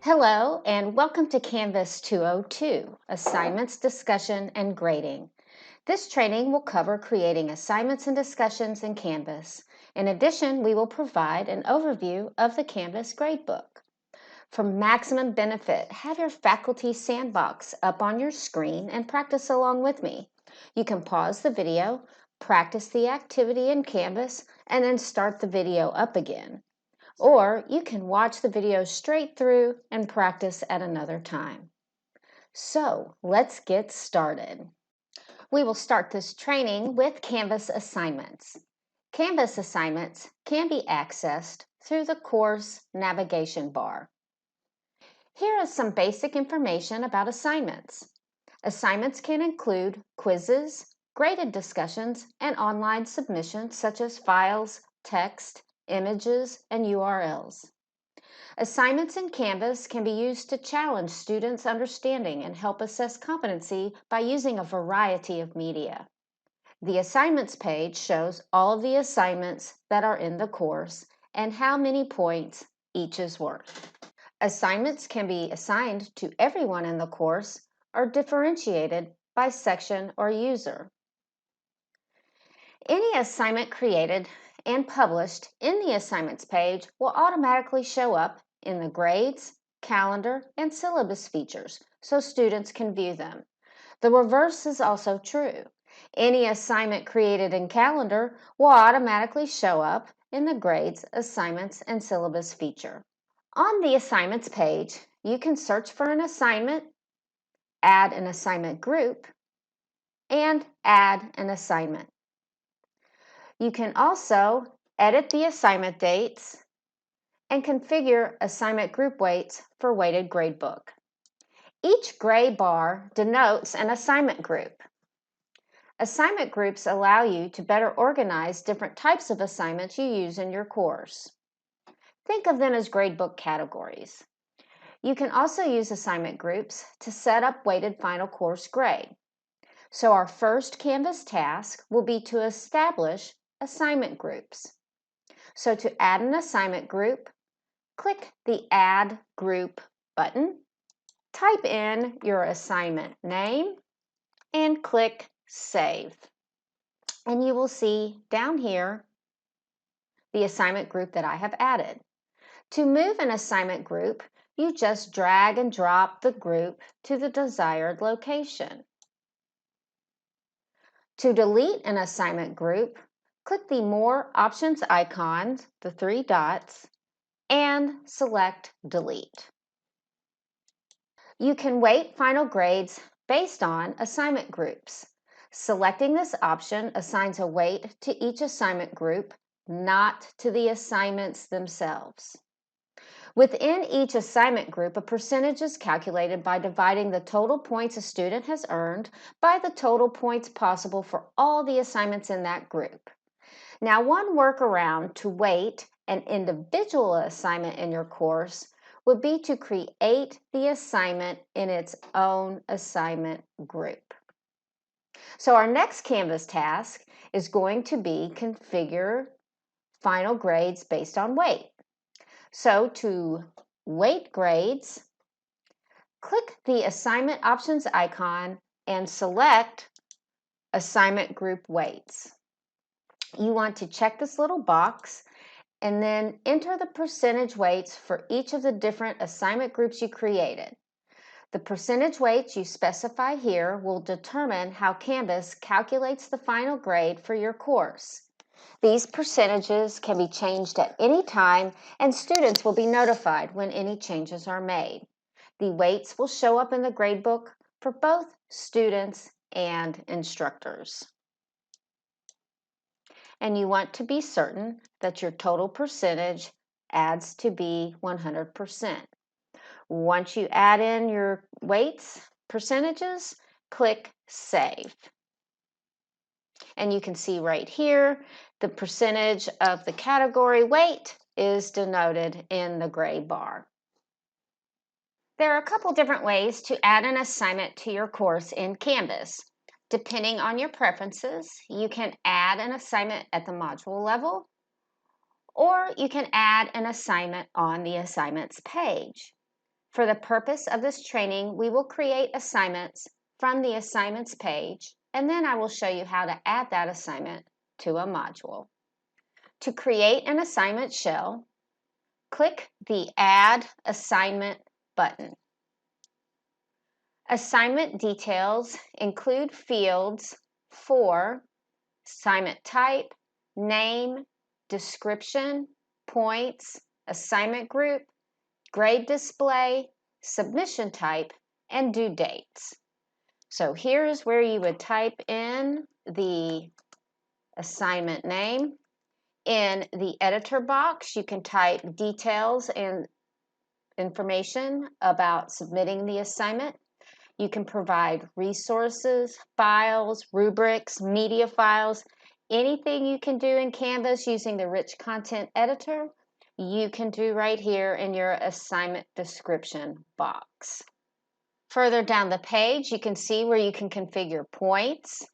Hello and welcome to Canvas 202, Assignments, Discussion, and Grading. This training will cover creating assignments and discussions in Canvas. In addition, we will provide an overview of the Canvas gradebook. For maximum benefit, have your faculty sandbox up on your screen and practice along with me. You can pause the video, practice the activity in Canvas, and then start the video up again. Or you can watch the video straight through and practice at another time. So let's get started. We will start this training with Canvas assignments. Canvas assignments can be accessed through the course navigation bar. Here is some basic information about assignments. Assignments can include quizzes, graded discussions, and online submissions such as files, text, images, and URLs. Assignments in Canvas can be used to challenge students' understanding and help assess competency by using a variety of media. The assignments page shows all of the assignments that are in the course and how many points each is worth. Assignments can be assigned to everyone in the course or differentiated by section or user. Any assignment created and published in the assignments page will automatically show up in the grades, calendar, and syllabus features so students can view them. The reverse is also true. Any assignment created in calendar will automatically show up in the grades, assignments, and syllabus feature. On the assignments page, you can search for an assignment, add an assignment group, and add an assignment. You can also edit the assignment dates and configure assignment group weights for weighted gradebook. Each gray bar denotes an assignment group. Assignment groups allow you to better organize different types of assignments you use in your course. Think of them as gradebook categories. You can also use assignment groups to set up weighted final course grade. So our first Canvas task will be to establish assignment groups. So to add an assignment group, click the Add Group button, type in your assignment name, and click Save. And you will see down here the assignment group that I have added. To move an assignment group, you just drag and drop the group to the desired location. To delete an assignment group, click the More Options icon, the three dots, and select Delete. You can weight final grades based on assignment groups. Selecting this option assigns a weight to each assignment group, not to the assignments themselves. Within each assignment group, a percentage is calculated by dividing the total points a student has earned by the total points possible for all the assignments in that group. Now, one workaround to weight an individual assignment in your course would be to create the assignment in its own assignment group. So our next Canvas task is going to be configure final grades based on weight. So to weight grades, click the assignment options icon and select assignment group weights. You want to check this little box and then enter the percentage weights for each of the different assignment groups you created. The percentage weights you specify here will determine how Canvas calculates the final grade for your course. These percentages can be changed at any time, and students will be notified when any changes are made. The weights will show up in the gradebook for both students and instructors. And you want to be certain that your total percentage adds to be 100%. Once you add in your weights, percentages, click Save. And you can see right here, the percentage of the category weight is denoted in the gray bar. There are a couple different ways to add an assignment to your course in Canvas. Depending on your preferences, you can add an assignment at the module level, or you can add an assignment on the assignments page. For the purpose of this training, we will create assignments from the assignments page, and then I will show you how to add that assignment to a module. To create an assignment shell, click the Add Assignment button. Assignment details include fields for assignment type, name, description, points, assignment group, grade display, submission type, and due dates. So here's where you would type in the assignment name. In the editor box, you can type details and information about submitting the assignment. You can provide resources, files, rubrics, media files, anything you can do in Canvas using the Rich Content Editor, you can do right here in your assignment description box. Further down the page, you can see where you can configure points,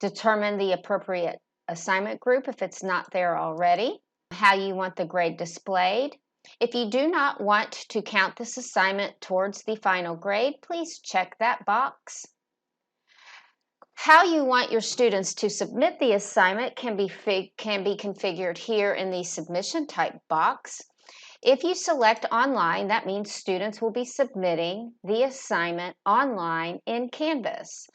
determine the appropriate assignment group if it's not there already, how you want the grade displayed. If you do not want to count this assignment towards the final grade, please check that box. How you want your students to submit the assignment can be configured here in the submission type box. If you select online, that means students will be submitting the assignment online in Canvas.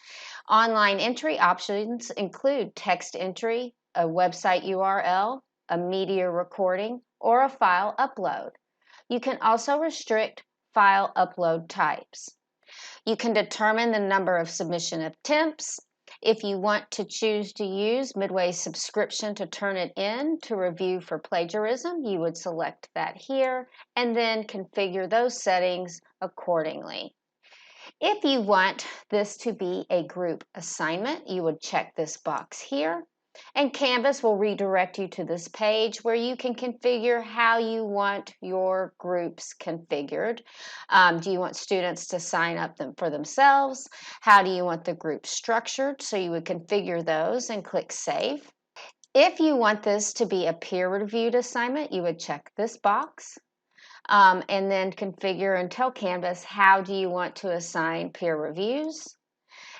Online entry options include text entry, a website URL, a media recording, or a file upload. You can also restrict file upload types. You can determine the number of submission attempts. If you want to choose to use Midway's subscription to turn it in to review for plagiarism, you would select that here and then configure those settings accordingly. If you want this to be a group assignment, you would check this box here, and Canvas will redirect you to this page where you can configure how you want your groups configured. Do you want students to sign up for themselves? How do you want the group structured? So you would configure those and click Save. If you want this to be a peer-reviewed assignment, you would check this box. And then configure and tell Canvas how do you want to assign peer reviews.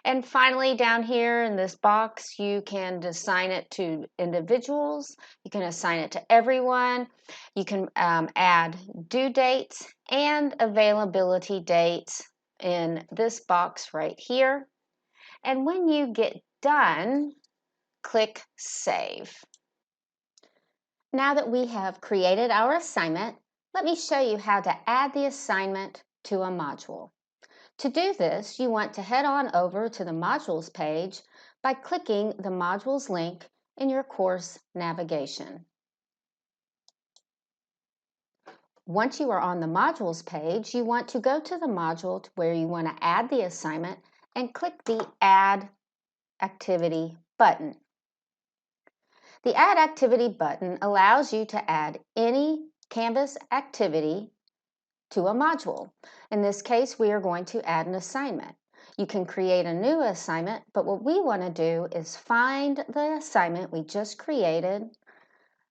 And finally, down here in this box, you can assign it to individuals. You can assign it to everyone. You can add due dates and availability dates in this box right here. And when you get done, click Save. Now that we have created our assignment, let me show you how to add the assignment to a module. To do this, you want to head on over to the Modules page by clicking the Modules link in your course navigation. Once you are on the Modules page, you want to go to the module where you want to add the assignment and click the Add Activity button. The Add Activity button allows you to add any Canvas activity to a module. In this case, we are going to add an assignment. You can create a new assignment, but what we want to do is find the assignment we just created,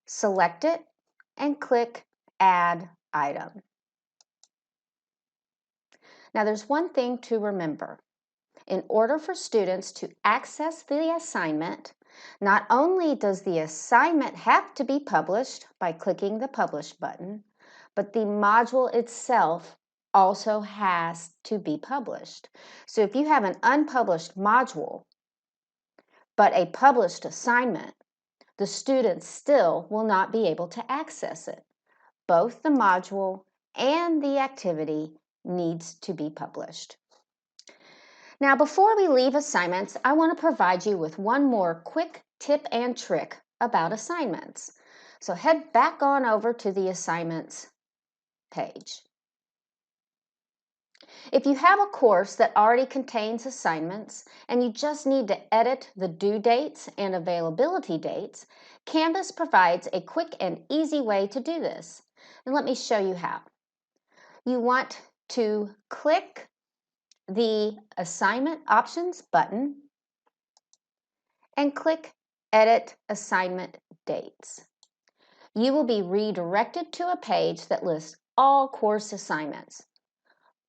select it, and click Add Item. Now there's one thing to remember. In order for students to access the assignment, not only does the assignment have to be published by clicking the Publish button, but the module itself also has to be published. So if you have an unpublished module, but a published assignment, the students still will not be able to access it. Both the module and the activity needs to be published. Now, before we leave assignments, I want to provide you with one more quick tip and trick about assignments. So head back on over to the assignments page. If you have a course that already contains assignments and you just need to edit the due dates and availability dates, Canvas provides a quick and easy way to do this. And let me show you how. You want to click the Assignment Options button and click Edit Assignment Dates. You will be redirected to a page that lists all course assignments.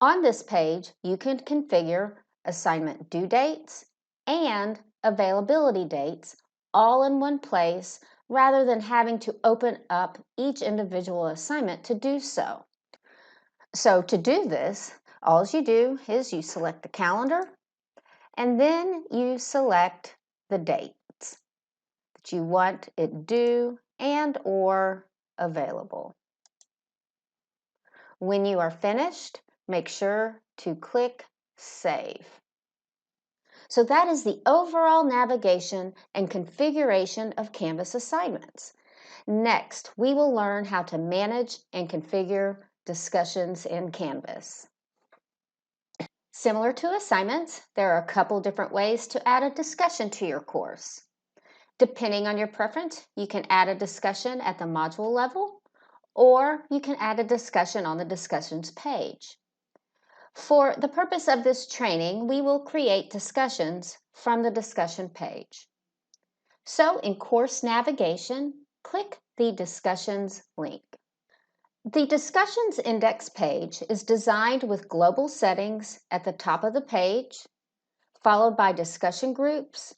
On this page, you can configure assignment due dates and availability dates all in one place rather than having to open up each individual assignment to do so. So to do this, all you do is you select the calendar and then you select the dates that you want it due and or available. When you are finished, make sure to click Save. So that is the overall navigation and configuration of Canvas assignments. Next, we will learn how to manage and configure discussions in Canvas. Similar to assignments, there are a couple different ways to add a discussion to your course. Depending on your preference, you can add a discussion at the module level, or you can add a discussion on the discussions page. For the purpose of this training, we will create discussions from the discussion page. So in course navigation, click the Discussions link. The Discussions Index page is designed with global settings at the top of the page, followed by discussion groups.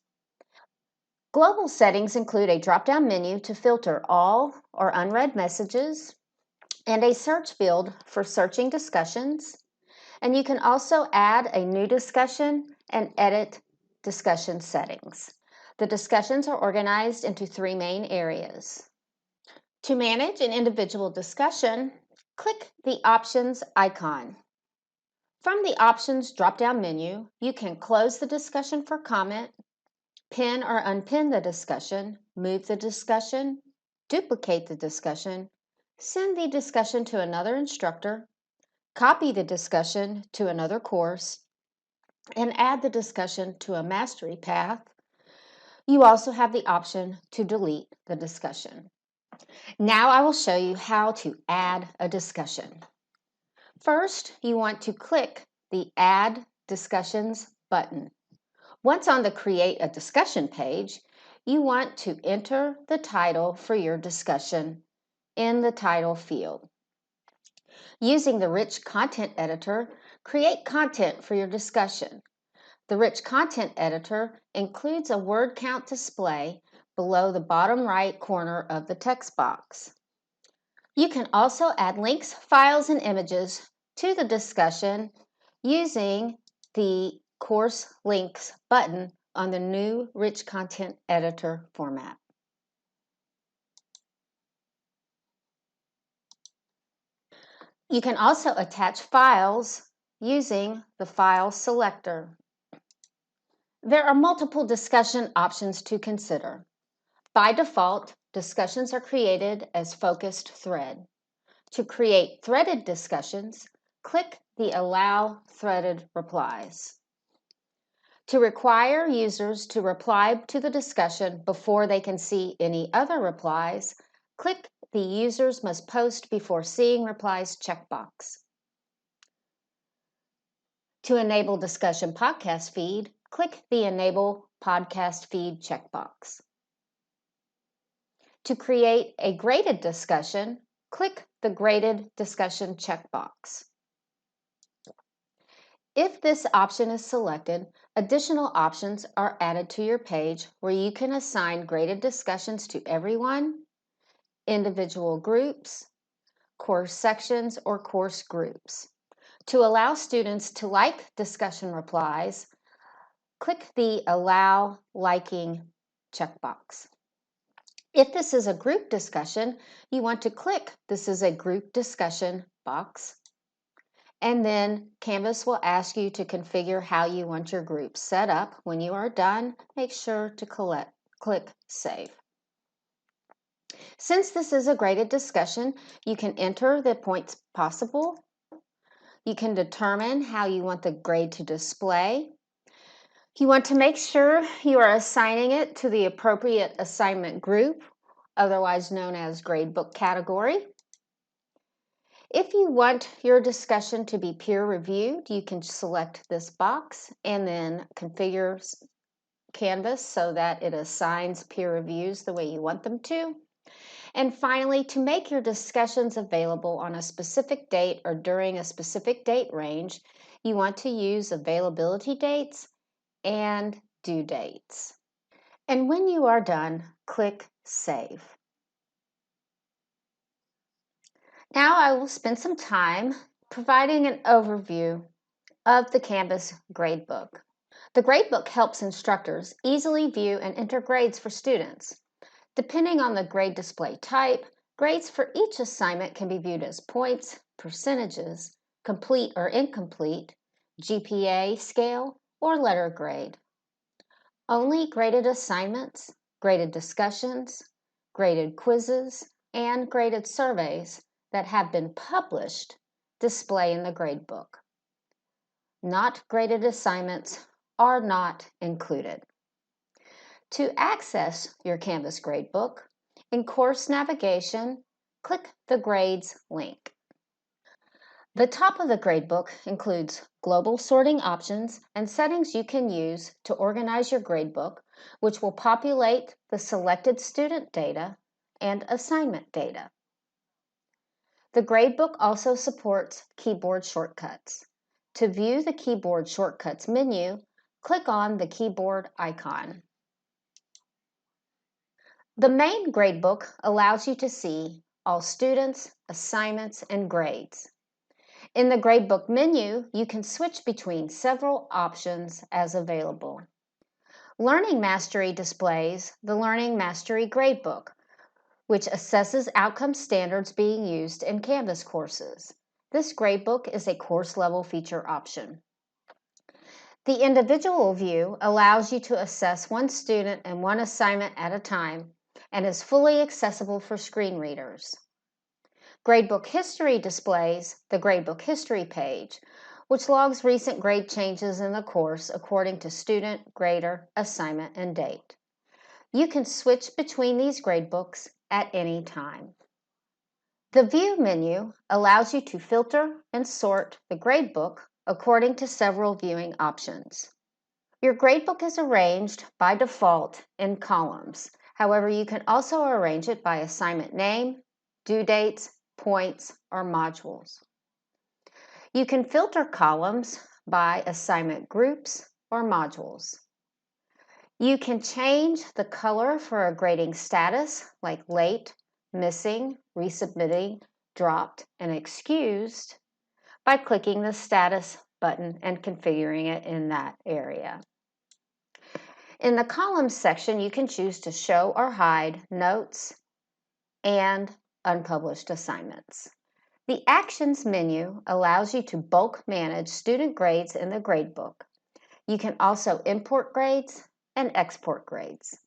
Global settings include a drop-down menu to filter all or unread messages and a search field for searching discussions. And you can also add a new discussion and edit discussion settings. The discussions are organized into three main areas. To manage an individual discussion, click the Options icon. From the Options drop-down menu, you can close the discussion for comment, pin or unpin the discussion, move the discussion, duplicate the discussion, send the discussion to another instructor, copy the discussion to another course, and add the discussion to a mastery path. You also have the option to delete the discussion. Now I will show you how to add a discussion. First, you want to click the Add Discussions button. Once on the Create a Discussion page, you want to enter the title for your discussion in the title field. Using the Rich Content Editor, create content for your discussion. The Rich Content Editor includes a word count display below the bottom right corner of the text box. You can also add links, files, and images to the discussion using the Course Links button on the new Rich Content Editor format. You can also attach files using the File selector. There are multiple discussion options to consider. By default, discussions are created as focused thread. To create threaded discussions, click the Allow Threaded Replies. To require users to reply to the discussion before they can see any other replies, click the Users Must Post Before Seeing Replies checkbox. To enable discussion podcast feed, click the Enable Podcast Feed checkbox. To create a graded discussion, click the Graded Discussion checkbox. If this option is selected, additional options are added to your page where you can assign graded discussions to everyone, individual groups, course sections, or course groups. To allow students to like discussion replies, click the Allow Liking checkbox. If this is a group discussion, you want to click This is a group discussion box, and then Canvas will ask you to configure how you want your group set up. When you are done, make sure to click Save. Since this is a graded discussion, you can enter the points possible. You can determine how you want the grade to display. You want to make sure you are assigning it to the appropriate assignment group, otherwise known as gradebook category. If you want your discussion to be peer-reviewed, you can select this box and then configure Canvas so that it assigns peer reviews the way you want them to. And finally, to make your discussions available on a specific date or during a specific date range, you want to use availability dates and due dates. And when you are done, click Save. Now I will spend some time providing an overview of the Canvas gradebook. The gradebook helps instructors easily view and enter grades for students. Depending on the grade display type, grades for each assignment can be viewed as points, percentages, complete or incomplete, GPA scale, or letter grade. Only graded assignments, graded discussions, graded quizzes, and graded surveys that have been published display in the gradebook. Not graded assignments are not included. To access your Canvas gradebook, in course navigation, click the Grades link. The top of the gradebook includes global sorting options and settings you can use to organize your gradebook, which will populate the selected student data and assignment data. The gradebook also supports keyboard shortcuts. To view the keyboard shortcuts menu, click on the keyboard icon. The main gradebook allows you to see all students, assignments, and grades. In the gradebook menu, you can switch between several options as available. Learning Mastery displays the Learning Mastery gradebook, which assesses outcome standards being used in Canvas courses. This gradebook is a course-level feature option. The individual view allows you to assess one student and one assignment at a time and is fully accessible for screen readers. Gradebook History displays the Gradebook History page, which logs recent grade changes in the course according to student, grader, assignment, and date. You can switch between these gradebooks at any time. The View menu allows you to filter and sort the gradebook according to several viewing options. Your gradebook is arranged by default in columns. However, you can also arrange it by assignment name, due dates, points, or modules. You can filter columns by assignment groups or modules. You can change the color for a grading status like late, missing, resubmitting, dropped, and excused by clicking the status button and configuring it in that area. In the columns section, you can choose to show or hide notes and unpublished assignments. The Actions menu allows you to bulk manage student grades in the gradebook. You can also import grades and export grades.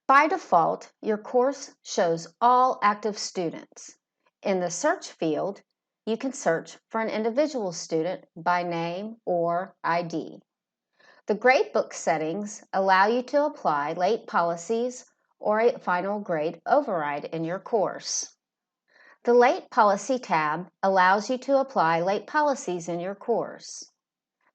By default, your course shows all active students. In the search field, you can search for an individual student by name or ID. The gradebook settings allow you to apply late policies or a final grade override in your course. The Late Policy tab allows you to apply late policies in your course.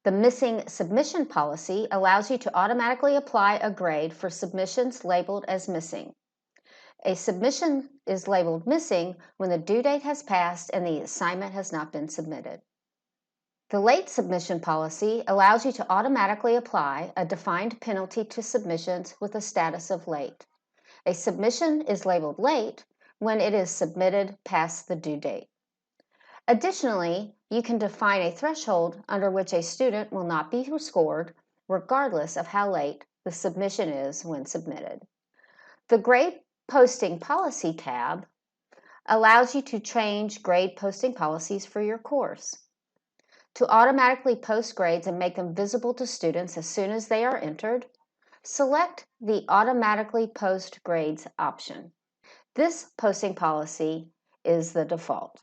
The Missing Submission policy allows you to automatically apply a grade for submissions labeled as missing. A submission is labeled missing when the due date has passed and the assignment has not been submitted. The Late Submission policy allows you to automatically apply a defined penalty to submissions with a status of late. A submission is labeled late when it is submitted past the due date. Additionally, you can define a threshold under which a student will not be scored regardless of how late the submission is when submitted. The Grade Posting Policy tab allows you to change grade posting policies for your course. To automatically post grades and make them visible to students as soon as they are entered, select the Automatically Post Grades option. This posting policy is the default.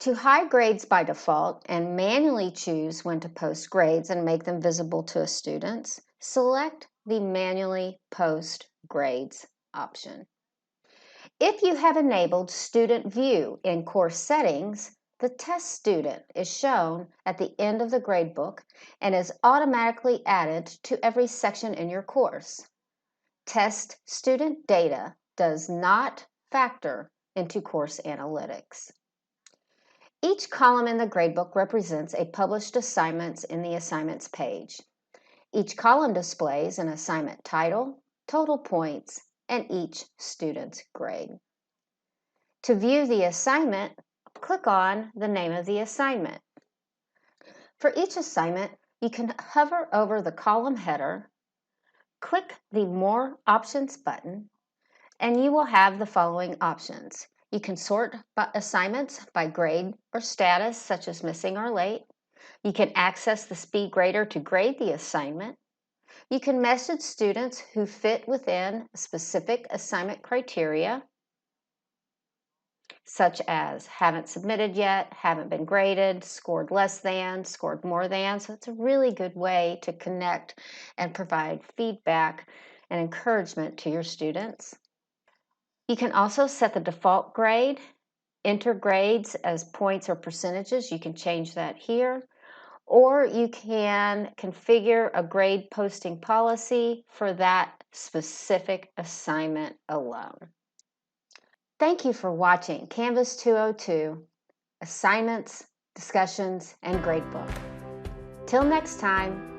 To hide grades by default and manually choose when to post grades and make them visible to students, select the Manually Post Grades option. If you have enabled Student View in Course Settings, the test student is shown at the end of the gradebook and is automatically added to every section in your course. Test student data does not factor into course analytics. Each column in the gradebook represents a published assignment in the assignments page. Each column displays an assignment title, total points, and each student's grade. To view the assignment, click on the name of the assignment. For each assignment, you can hover over the column header, click the More Options button, and you will have the following options. You can sort assignments by grade or status, such as missing or late. You can access the speed grader to grade the assignment. You can message students who fit within specific assignment criteria, such as haven't submitted yet, haven't been graded, scored less than, scored more than. So it's a really good way to connect and provide feedback and encouragement to your students. You can also set the default grade, enter grades as points or percentages. You can change that here. Or you can configure a grade posting policy for that specific assignment alone. Thank you for watching Canvas 202, Assignments, Discussions, and Gradebook. Till next time.